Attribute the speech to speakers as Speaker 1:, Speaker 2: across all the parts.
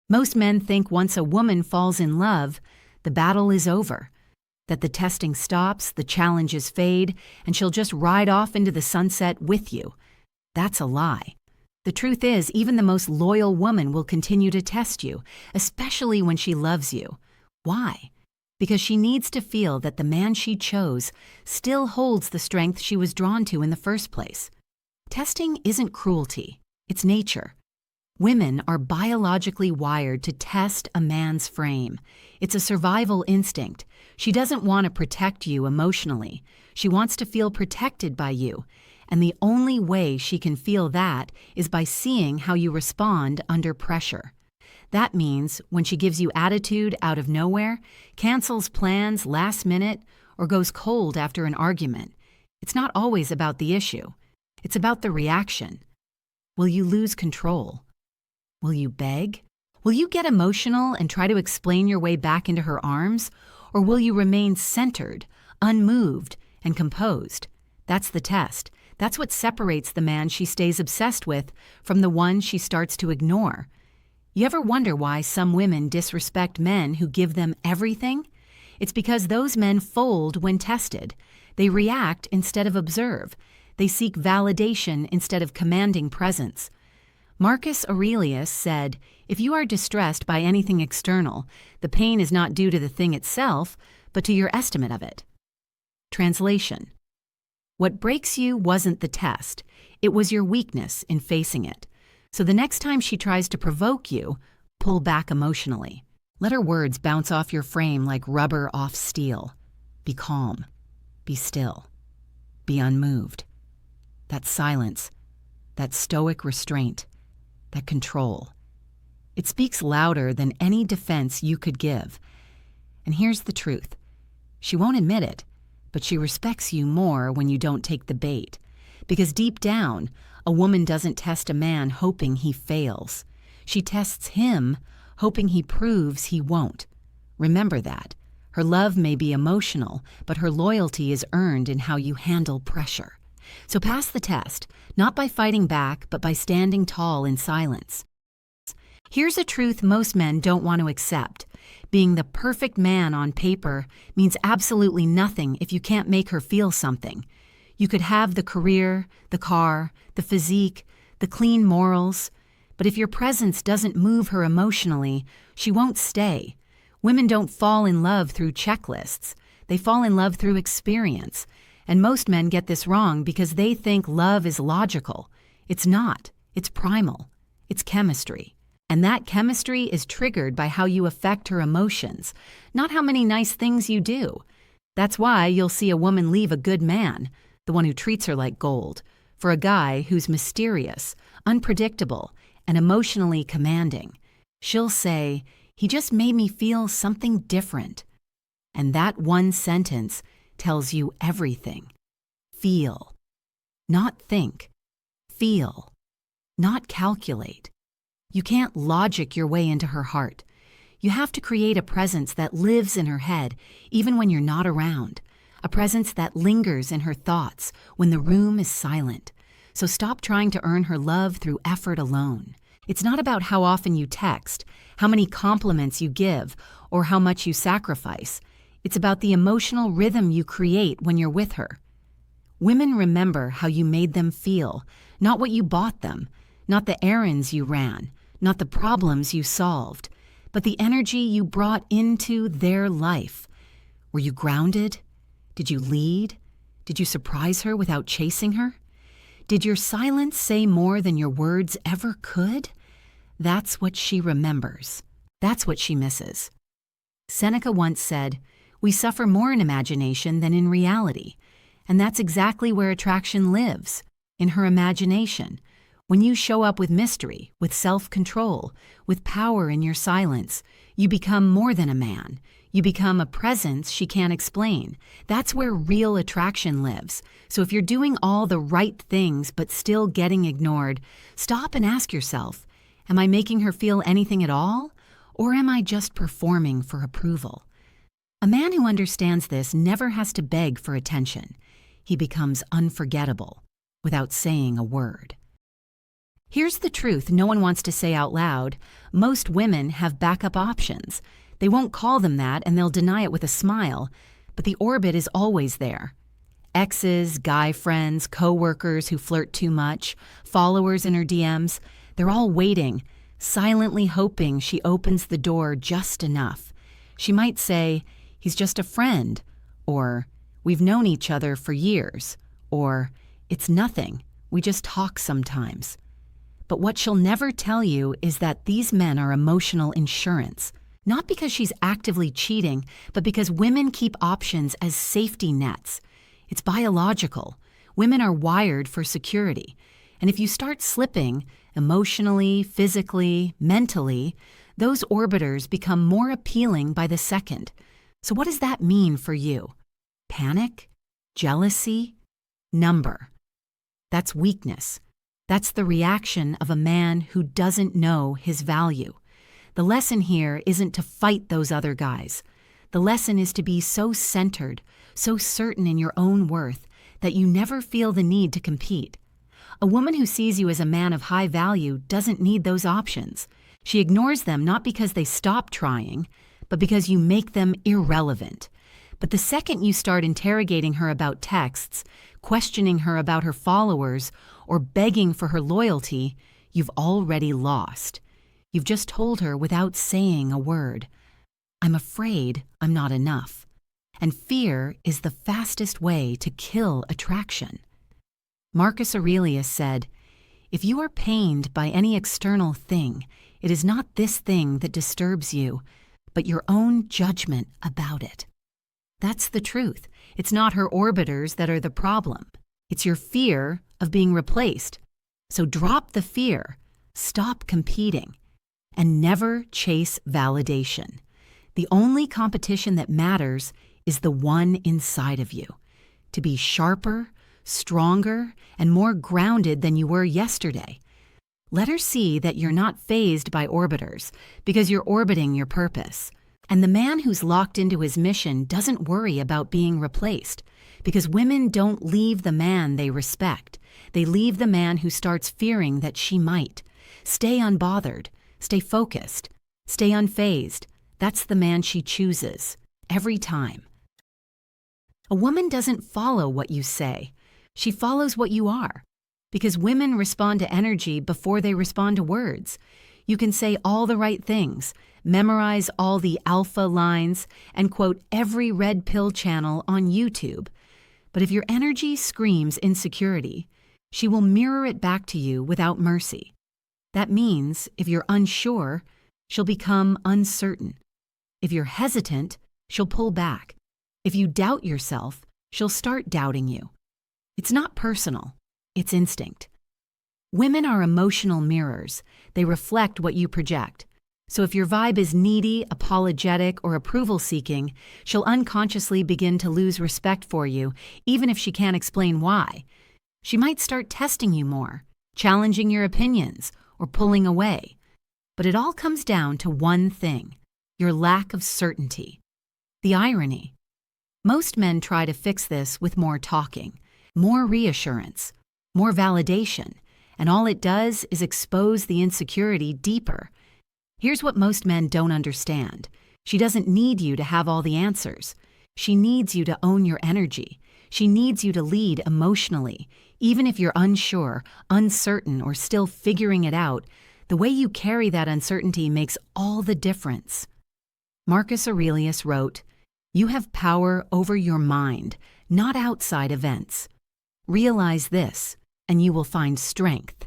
Speaker 1: Most men think once a woman falls in love, the battle is over, that the testing stops, the challenges fade, and she'll just ride off into the sunset with you. That's a lie. The truth is, even the most loyal woman will continue to test you, especially when she loves you. Why? Because she needs to feel that the man she chose still holds the strength she was drawn to in the first place. Testing isn't cruelty, it's nature. Women are biologically wired to test a man's frame. It's a survival instinct. She doesn't want to protect you emotionally. She wants to feel protected by you. And the only way she can feel that is by seeing how you respond under pressure. That means when she gives you attitude out of nowhere, cancels plans last minute, or goes cold after an argument, it's not always about the issue. It's about the reaction. Will you lose control? Will you beg? Will you get emotional and try to explain your way back into her arms? Or will you remain centered, unmoved, and composed? That's the test. That's what separates the man she stays obsessed with from the one she starts to ignore. You ever wonder why some women disrespect men who give them everything? It's because those men fold when tested. They react instead of observe. They seek validation instead of commanding presence. Marcus Aurelius said, "If you are distressed by anything external, the pain is not due to the thing itself, but to your estimate of it." Translation: what breaks you wasn't the test, it was your weakness in facing it. So the next time she tries to provoke you, pull back emotionally. Let her words bounce off your frame like rubber off steel. Be calm. Be still. Be unmoved. That silence, that stoic restraint, that control. It speaks louder than any defense you could give. And here's the truth. She won't admit it, but she respects you more when you don't take the bait. Because deep down, a woman doesn't test a man hoping he fails. She tests him hoping he proves he won't. Remember that. Her love may be emotional, but her loyalty is earned in how you handle pressure. So pass the test, not by fighting back, but by standing tall in silence. Here's a truth most men don't want to accept. Being the perfect man on paper means absolutely nothing if you can't make her feel something. You could have the career, the car, the physique, the clean morals, but if your presence doesn't move her emotionally, she won't stay. Women don't fall in love through checklists. They fall in love through experience. And most men get this wrong because they think love is logical. It's not. It's primal. It's chemistry. And that chemistry is triggered by how you affect her emotions, not how many nice things you do. That's why you'll see a woman leave a good man, the one who treats her like gold, for a guy who's mysterious, unpredictable, and emotionally commanding. She'll say, "He just made me feel something different." And that one sentence tells you everything. Feel. Not think. Feel. Not calculate. You can't logic your way into her heart. You have to create a presence that lives in her head, even when you're not around. A presence that lingers in her thoughts when the room is silent. So stop trying to earn her love through effort alone. It's not about how often you text, how many compliments you give, or how much you sacrifice. It's about the emotional rhythm you create when you're with her. Women remember how you made them feel, not what you bought them, not the errands you ran, not the problems you solved, but the energy you brought into their life. Were you grounded? Did you lead? Did you surprise her without chasing her? Did your silence say more than your words ever could? That's what she remembers. That's what she misses. Seneca once said, "We suffer more in imagination than in reality." And that's exactly where attraction lives, in her imagination. When you show up with mystery, with self-control, with power in your silence, you become more than a man. You become a presence she can't explain. That's where real attraction lives. So if you're doing all the right things but still getting ignored, stop and ask yourself, am I making her feel anything at all? Or am I just performing for approval? A man who understands this never has to beg for attention. He becomes unforgettable without saying a word. Here's the truth no one wants to say out loud. Most women have backup options. They won't call them that and they'll deny it with a smile, but the orbit is always there. Exes, guy friends, co-workers who flirt too much, followers in her DMs, they're all waiting, silently hoping she opens the door just enough. She might say, "He's just a friend," or "We've known each other for years," or "It's nothing, we just talk sometimes." But what she'll never tell you is that these men are emotional insurance. Not because she's actively cheating, but because women keep options as safety nets. It's biological. Women are wired for security. And if you start slipping, emotionally, physically, mentally, those orbiters become more appealing by the second. So what does that mean for you? Panic? Jealousy? Number. That's weakness. That's the reaction of a man who doesn't know his value. The lesson here isn't to fight those other guys. The lesson is to be so centered, so certain in your own worth, that you never feel the need to compete. A woman who sees you as a man of high value doesn't need those options. She ignores them not because they stop trying, but because you make them irrelevant. But the second you start interrogating her about texts, questioning her about her followers, or begging for her loyalty, you've already lost. You've just told her without saying a word, "I'm afraid I'm not enough." And fear is the fastest way to kill attraction. Marcus Aurelius said, "If you are pained by any external thing, it is not this thing that disturbs you, but your own judgment about it." That's the truth. It's not her orbiters that are the problem. It's your fear of being replaced. So drop the fear, stop competing, and never chase validation. The only competition that matters is the one inside of you. To be sharper, stronger, and more grounded than you were yesterday. Let her see that you're not fazed by orbiters because you're orbiting your purpose. And the man who's locked into his mission doesn't worry about being replaced because women don't leave the man they respect. They leave the man who starts fearing that she might. Stay unbothered, stay focused, stay unfazed. That's the man she chooses, every time. A woman doesn't follow what you say. She follows what you are. Because women respond to energy before they respond to words. You can say all the right things, memorize all the alpha lines, and quote every red pill channel on YouTube. But if your energy screams insecurity, she will mirror it back to you without mercy. That means if you're unsure, she'll become uncertain. If you're hesitant, she'll pull back. If you doubt yourself, she'll start doubting you. It's not personal, it's instinct. Women are emotional mirrors. They reflect what you project. So if your vibe is needy, apologetic, or approval-seeking, she'll unconsciously begin to lose respect for you, even if she can't explain why. She might start testing you more, challenging your opinions, or pulling away. But it all comes down to one thing, your lack of certainty. The irony. Most men try to fix this with more talking, more reassurance, more validation, and all it does is expose the insecurity deeper. Here's what most men don't understand. She doesn't need you to have all the answers. She needs you to own your energy. She needs you to lead emotionally. Even if you're unsure, uncertain, or still figuring it out, the way you carry that uncertainty makes all the difference. Marcus Aurelius wrote, "You have power over your mind, not outside events. Realize this, and you will find strength."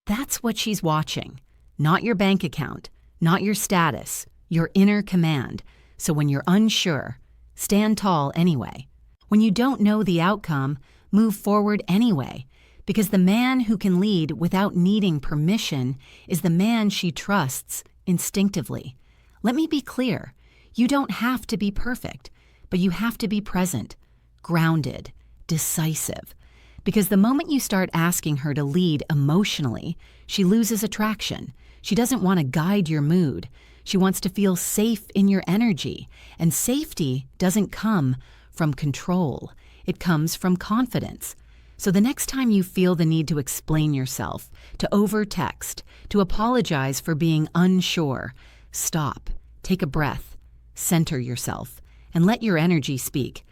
Speaker 1: That's what she's watching. Not your bank account, not your status, your inner command. So when you're unsure, stand tall anyway. When you don't know the outcome, move forward anyway. Because the man who can lead without needing permission is the man she trusts instinctively. Let me be clear. You don't have to be perfect, but you have to be present, grounded, decisive. Because the moment you start asking her to lead emotionally, she loses attraction. She doesn't want to guide your mood. She wants to feel safe in your energy. And safety doesn't come from control. It comes from confidence. So the next time you feel the need to explain yourself, to over-text, to apologize for being unsure, stop, take a breath, center yourself, and let your energy speak.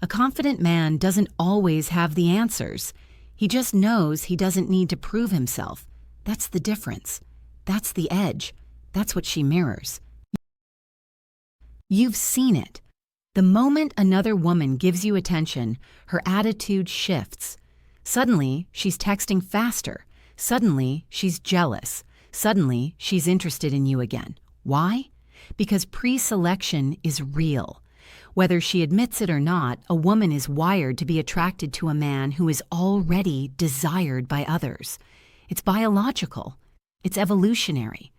Speaker 1: A confident man doesn't always have the answers. He just knows he doesn't need to prove himself. That's the difference. That's the edge. That's what she mirrors. You've seen it. The moment another woman gives you attention, her attitude shifts. Suddenly, she's texting faster. Suddenly, she's jealous. Suddenly, she's interested in you again. Why? Because pre-selection is real. Whether she admits it or not, a woman is wired to be attracted to a man who is already desired by others. It's biological. It's evolutionary.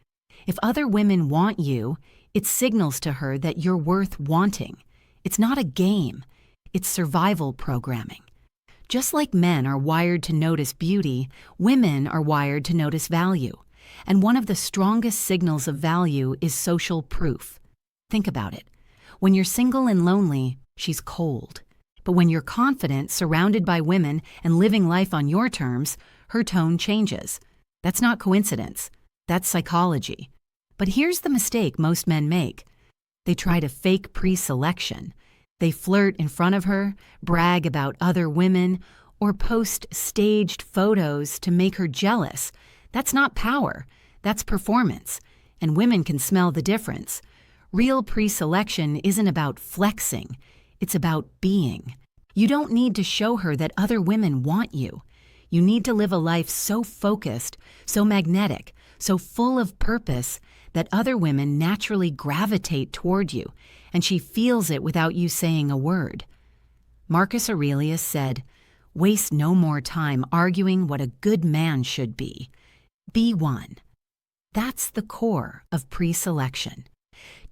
Speaker 1: If other women want you, it signals to her that you're worth wanting. It's not a game. It's survival programming. Just like men are wired to notice beauty, women are wired to notice value. And one of the strongest signals of value is social proof. Think about it. When you're single and lonely, she's cold. But when you're confident, surrounded by women, and living life on your terms, her tone changes. That's not coincidence. That's psychology. But here's the mistake most men make. They try to fake pre-selection. They flirt in front of her, brag about other women, or post staged photos to make her jealous. That's not power. That's performance. And women can smell the difference. Real pre-selection isn't about flexing. It's about being. You don't need to show her that other women want you. You need to live a life so focused, so magnetic, so full of purpose that other women naturally gravitate toward you, and she feels it without you saying a word. Marcus Aurelius said, "Waste no more time arguing what a good man should be. Be one." That's the core of pre-selection.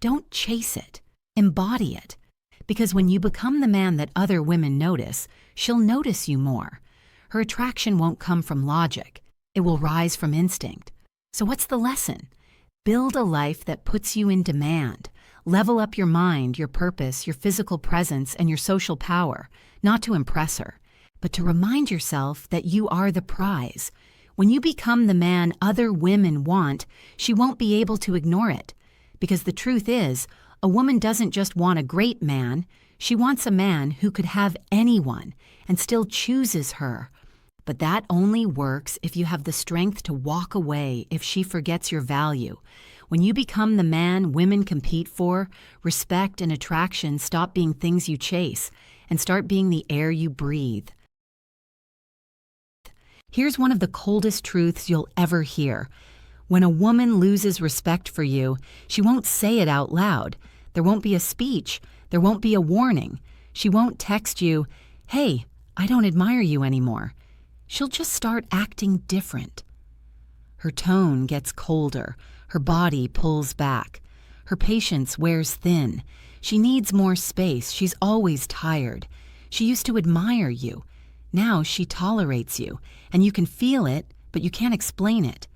Speaker 1: Don't chase it. Embody it. Because when you become the man that other women notice, she'll notice you more. Her attraction won't come from logic. It will rise from instinct. So what's the lesson? Build a life that puts you in demand. Level up your mind, your purpose, your physical presence, and your social power, not to impress her, but to remind yourself that you are the prize. When you become the man other women want, she won't be able to ignore it. Because the truth is, a woman doesn't just want a great man, she wants a man who could have anyone and still chooses her. But that only works if you have the strength to walk away if she forgets your value. When you become the man women compete for, respect and attraction stop being things you chase and start being the air you breathe. Here's one of the coldest truths you'll ever hear. When a woman loses respect for you, she won't say it out loud. There won't be a speech. There won't be a warning. She won't text you, "Hey, I don't admire you anymore." She'll just start acting different. Her tone gets colder. Her body pulls back. Her patience wears thin. She needs more space. She's always tired. She used to admire you. Now she tolerates you, and you can feel it, but you can't explain it.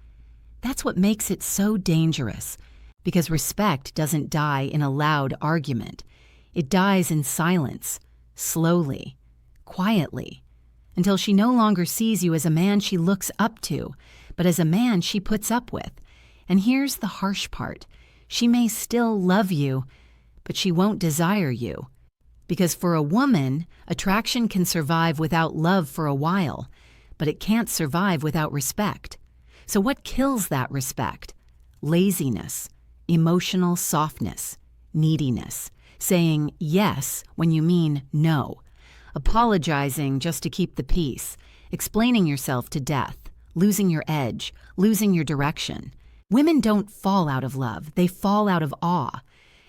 Speaker 1: That's what makes it so dangerous, because respect doesn't die in a loud argument. It dies in silence, slowly, quietly, until she no longer sees you as a man she looks up to, but as a man she puts up with. And here's the harsh part. She may still love you, but she won't desire you. Because for a woman, attraction can survive without love for a while, but it can't survive without respect. So what kills that respect? Laziness, emotional softness, neediness, saying yes when you mean no, apologizing just to keep the peace, explaining yourself to death, losing your edge, losing your direction. Women don't fall out of love, they fall out of awe.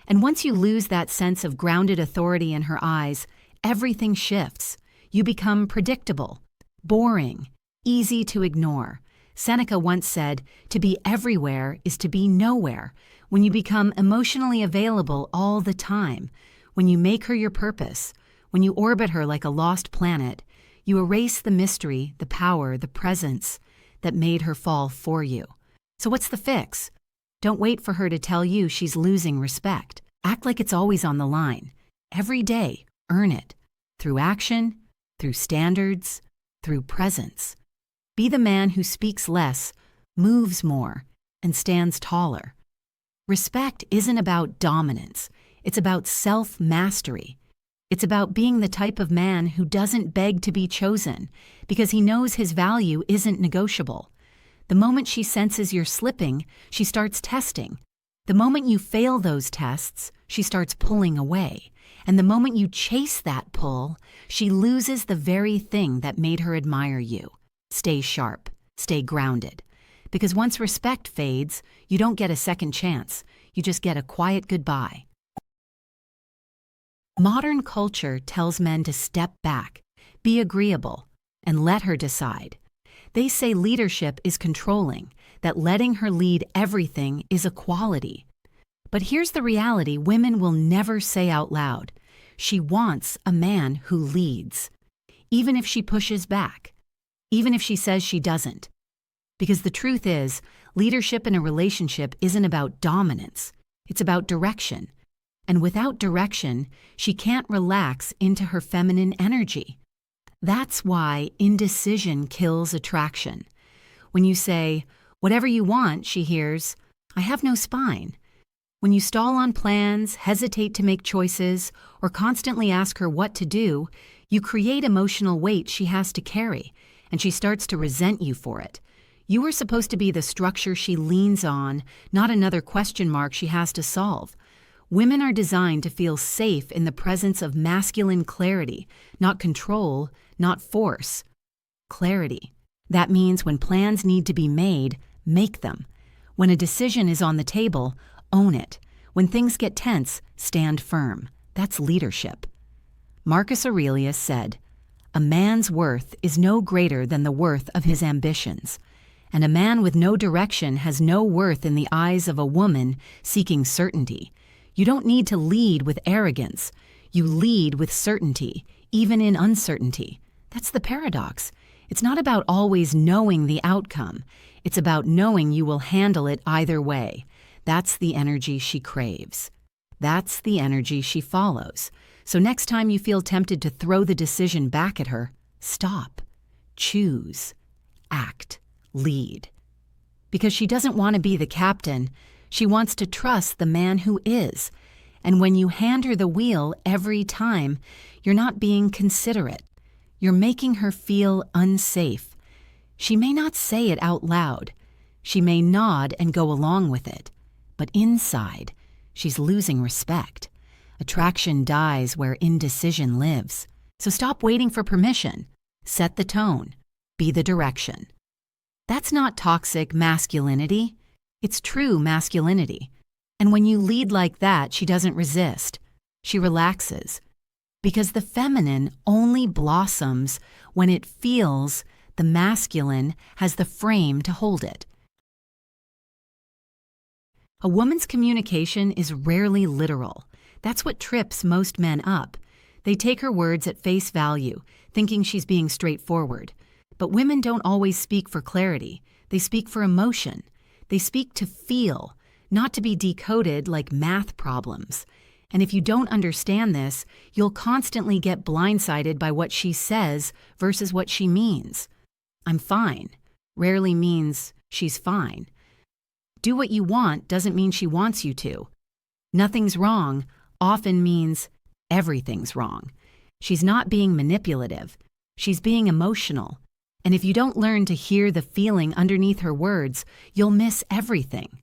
Speaker 1: And once you lose that sense of grounded authority in her eyes, everything shifts. You become predictable, boring, easy to ignore. Seneca once said, "To be everywhere is to be nowhere." When you become emotionally available all the time, when you make her your purpose, when you orbit her like a lost planet, you erase the mystery, the power, the presence that made her fall for you. So what's the fix? Don't wait for her to tell you she's losing respect. Act like it's always on the line. Every day, earn it. Through action, through standards, through presence. Be the man who speaks less, moves more, and stands taller. Respect isn't about dominance. It's about self-mastery. It's about being the type of man who doesn't beg to be chosen because he knows his value isn't negotiable. The moment she senses you're slipping, she starts testing. The moment you fail those tests, she starts pulling away. And the moment you chase that pull, she loses the very thing that made her admire you. Stay sharp. Stay grounded. Because once respect fades, you don't get a second chance. You just get a quiet goodbye. Modern culture tells men to step back, be agreeable, and let her decide. They say leadership is controlling, that letting her lead everything is a quality. But here's the reality women will never say out loud. She wants a man who leads, even if she pushes back, even if she says she doesn't. Because the truth is, leadership in a relationship isn't about dominance, it's about direction. And without direction, she can't relax into her feminine energy. That's why indecision kills attraction. When you say, "Whatever you want," she hears, "I have no spine." When you stall on plans, hesitate to make choices, or constantly ask her what to do, you create emotional weight she has to carry, and she starts to resent you for it. You are supposed to be the structure she leans on, not another question mark she has to solve. Women are designed to feel safe in the presence of masculine clarity, not control, not force. Clarity. That means when plans need to be made, make them. When a decision is on the table, own it. When things get tense, stand firm. That's leadership. Marcus Aurelius said, "A man's worth is no greater than the worth of his ambitions, and a man with no direction has no worth in the eyes of a woman seeking certainty." You don't need to lead with arrogance. You lead with certainty, even in uncertainty. That's the paradox. It's not about always knowing the outcome. It's about knowing you will handle it either way. That's the energy she craves. That's the energy she follows. So next time you feel tempted to throw the decision back at her, stop, choose, act, lead. Because she doesn't want to be the captain. She wants to trust the man who is. And when you hand her the wheel every time, you're not being considerate. You're making her feel unsafe. She may not say it out loud. She may nod and go along with it. But inside, she's losing respect. Attraction dies where indecision lives. So stop waiting for permission. Set the tone. Be the direction. That's not toxic masculinity. It's true masculinity. And when you lead like that, she doesn't resist. She relaxes. Because the feminine only blossoms when it feels the masculine has the frame to hold it. A woman's communication is rarely literal. That's what trips most men up. They take her words at face value, thinking she's being straightforward. But women don't always speak for clarity. They speak for emotion. They speak to feel, not to be decoded like math problems. And if you don't understand this, you'll constantly get blindsided by what she says versus what she means. "I'm fine" rarely means she's fine. "Do what you want" doesn't mean she wants you to. "Nothing's wrong" often means everything's wrong. She's not being manipulative. She's being emotional. And if you don't learn to hear the feeling underneath her words, you'll miss everything.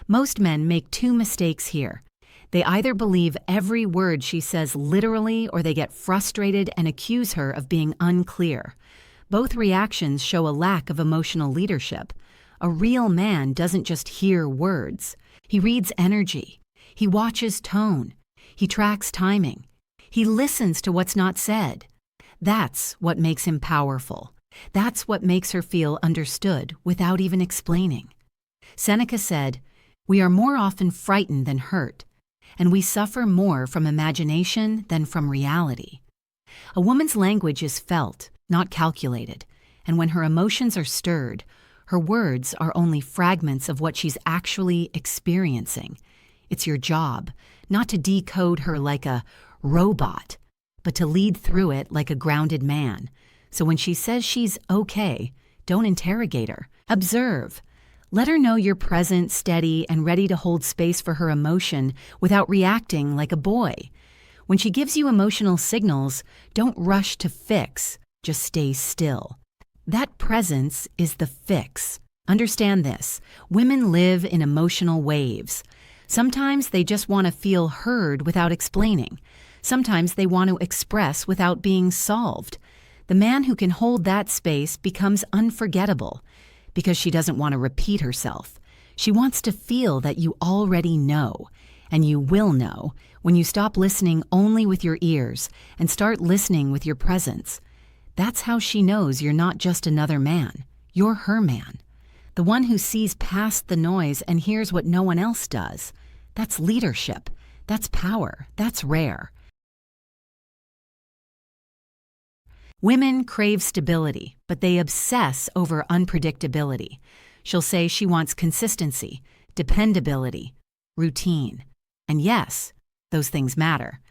Speaker 1: Most men make two mistakes here. They either believe every word she says literally, or they get frustrated and accuse her of being unclear. Both reactions show a lack of emotional leadership. A real man doesn't just hear words. He reads energy. He watches tone. He tracks timing. He listens to what's not said. That's what makes him powerful. That's what makes her feel understood without even explaining. Seneca said, "We are more often frightened than hurt, and we suffer more from imagination than from reality." A woman's language is felt, not calculated, and when her emotions are stirred, her words are only fragments of what she's actually experiencing. It's your job not to decode her like a robot, but to lead through it like a grounded man. So when she says she's okay, don't interrogate her. Observe. Let her know you're present, steady, and ready to hold space for her emotion without reacting like a boy. When she gives you emotional signals, don't rush to fix, just stay still. That presence is the fix. Understand this. Women live in emotional waves. Sometimes they just want to feel heard without explaining. Sometimes they want to express without being solved. The man who can hold that space becomes unforgettable because she doesn't want to repeat herself. She wants to feel that you already know, and you will know when you stop listening only with your ears and start listening with your presence. That's how she knows you're not just another man. You're her man. The one who sees past the noise and hears what no one else does. That's leadership. That's power. That's rare. Women crave stability, but they obsess over unpredictability. She'll say she wants consistency, dependability, routine. And yes, those things matter.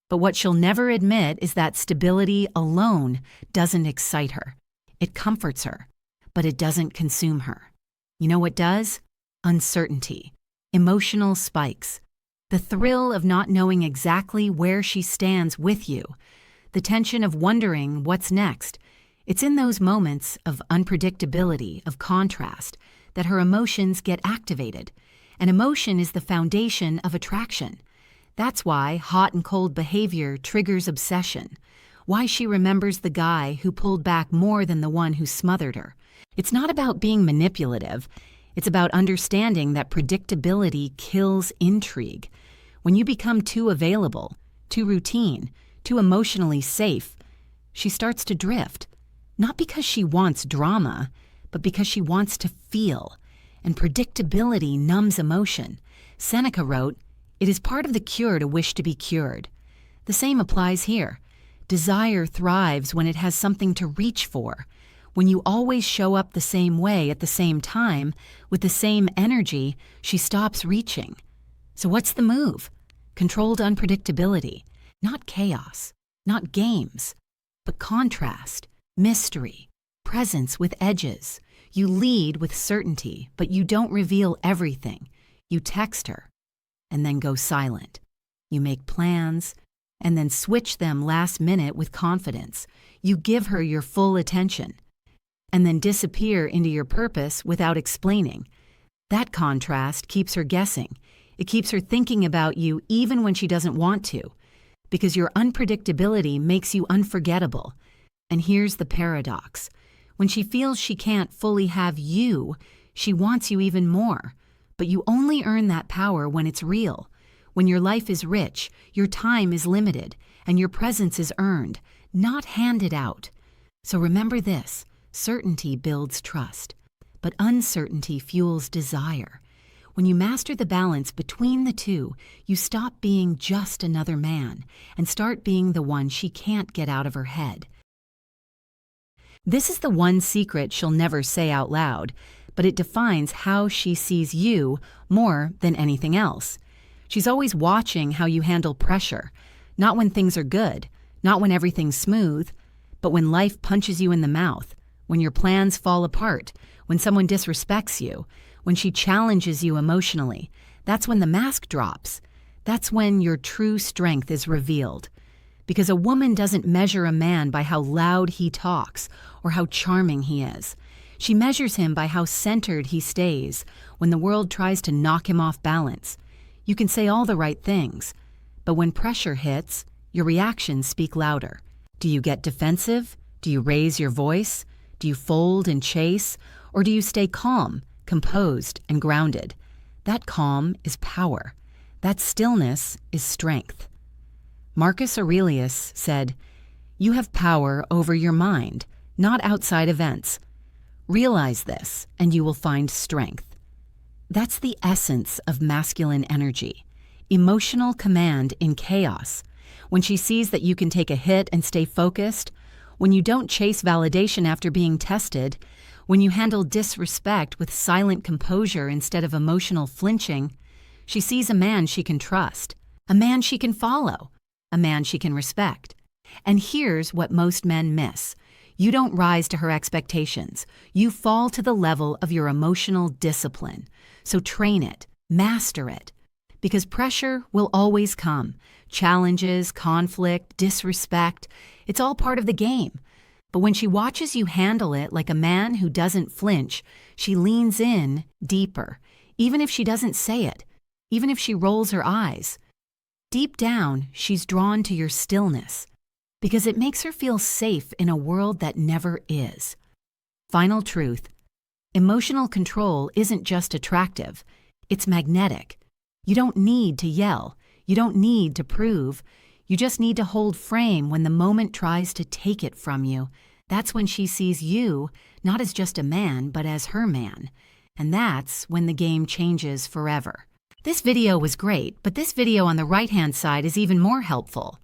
Speaker 1: But what she'll never admit is that stability alone doesn't excite her. It comforts her, but it doesn't consume her. You know what does? Uncertainty, emotional spikes, the thrill of not knowing exactly where she stands with you, the tension of wondering what's next. It's in those moments of unpredictability, of contrast, that her emotions get activated. And emotion is the foundation of attraction. That's why hot and cold behavior triggers obsession, why she remembers the guy who pulled back more than the one who smothered her. It's not about being manipulative. It's about understanding that predictability kills intrigue. When you become too available, too routine, too emotionally safe, she starts to drift. Not because she wants drama, but because she wants to feel. And predictability numbs emotion. Seneca wrote, "It is part of the cure to wish to be cured." The same applies here. Desire thrives when it has something to reach for. When you always show up the same way at the same time, with the same energy, she stops reaching. So what's the move? Controlled unpredictability. Not chaos, not games, but contrast, mystery, presence with edges. You lead with certainty, but you don't reveal everything. You text her, and then go silent. You make plans, and then switch them last minute with confidence. You give her your full attention, and then disappear into your purpose without explaining. That contrast keeps her guessing. It keeps her thinking about you even when she doesn't want to, because your unpredictability makes you unforgettable. And here's the paradox. When she feels she can't fully have you, she wants you even more. But you only earn that power when it's real. When your life is rich, your time is limited, and your presence is earned, not handed out. So remember this, certainty builds trust, but uncertainty fuels desire. When you master the balance between the two, you stop being just another man and start being the one she can't get out of her head. This is the one secret she'll never say out loud, but it defines how she sees you more than anything else. She's always watching how you handle pressure, not when things are good, not when everything's smooth, but when life punches you in the mouth, when your plans fall apart, when someone disrespects you, when she challenges you emotionally. That's when the mask drops. That's when your true strength is revealed. Because a woman doesn't measure a man by how loud he talks or how charming he is. She measures him by how centered he stays when the world tries to knock him off balance. You can say all the right things, but when pressure hits, your reactions speak louder. Do you get defensive? Do you raise your voice? Do you fold and chase? Or do you stay calm, composed, and grounded? That calm is power. That stillness is strength. Marcus Aurelius said, "You have power over your mind, not outside events. Realize this, and you will find strength." That's the essence of masculine energy, emotional command in chaos. When she sees that you can take a hit and stay focused, when you don't chase validation after being tested, when you handle disrespect with silent composure instead of emotional flinching, she sees a man she can trust, a man she can follow, a man she can respect. And here's what most men miss. You don't rise to her expectations. You fall to the level of your emotional discipline. So train it, master it. Because pressure will always come. Challenges, conflict, disrespect, it's all part of the game. But when she watches you handle it like a man who doesn't flinch, she leans in deeper, even if she doesn't say it, even if she rolls her eyes. Deep down, she's drawn to your stillness, because it makes her feel safe in a world that never is. Final truth: emotional control isn't just attractive, it's magnetic. You don't need to yell. You don't need to prove. You just need to hold frame when the moment tries to take it from you. That's when she sees you, not as just a man, but as her man. And that's when the game changes forever. This video was great, but this video on the right-hand side is even more helpful.